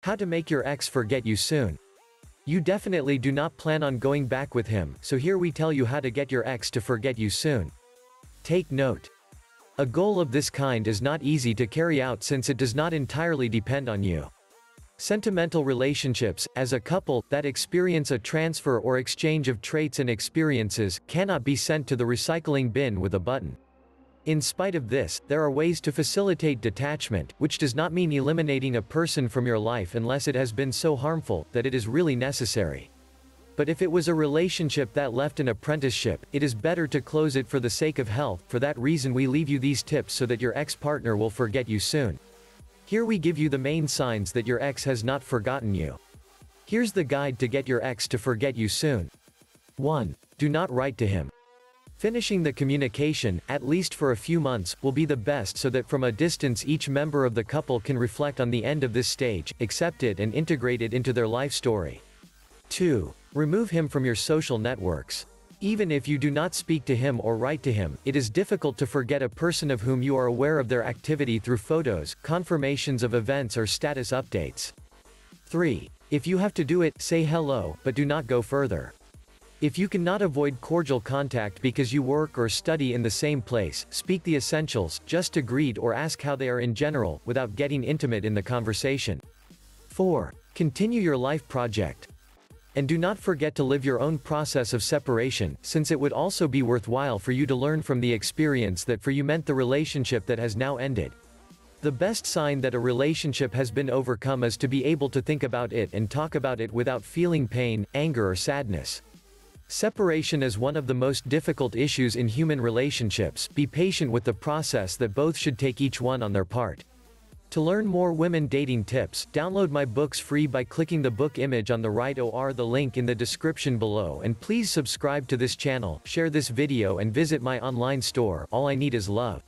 How to make your ex forget you soon. You definitely do not plan on going back with him, so here we tell you how to get your ex to forget you soon. Take note. A goal of this kind is not easy to carry out since it does not entirely depend on you. Sentimental relationships, as a couple, that experience a transfer or exchange of traits and experiences, cannot be sent to the recycling bin with a button. In spite of this, there are ways to facilitate detachment, which does not mean eliminating a person from your life unless it has been so harmful that it is really necessary. But if it was a relationship that left an apprenticeship, it is better to close it for the sake of health. For that reason we leave you these tips so that your ex-partner will forget you soon. Here we give you the main signs that your ex has not forgotten you. Here's the guide to get your ex to forget you soon. 1. Do not write to him. Finishing the communication, at least for a few months, will be the best so that from a distance each member of the couple can reflect on the end of this stage, accept it and integrate it into their life story. 2. Remove him from your social networks. Even if you do not speak to him or write to him, it is difficult to forget a person of whom you are aware of their activity through photos, confirmations of events or status updates. 3. If you have to do it, say hello, but do not go further. If you cannot avoid cordial contact because you work or study in the same place, speak the essentials, just to greet or ask how they are in general, without getting intimate in the conversation. 4. Continue your life project. And do not forget to live your own process of separation, since it would also be worthwhile for you to learn from the experience that for you meant the relationship that has now ended. The best sign that a relationship has been overcome is to be able to think about it and talk about it without feeling pain, anger or sadness. Separation is one of the most difficult issues in human relationships. Be patient with the process that both should take each one on their part. To learn more women dating tips, download my books free by clicking the book image on the right or the link in the description below, and please subscribe to this channel, share this video and visit my online store. All I need is love.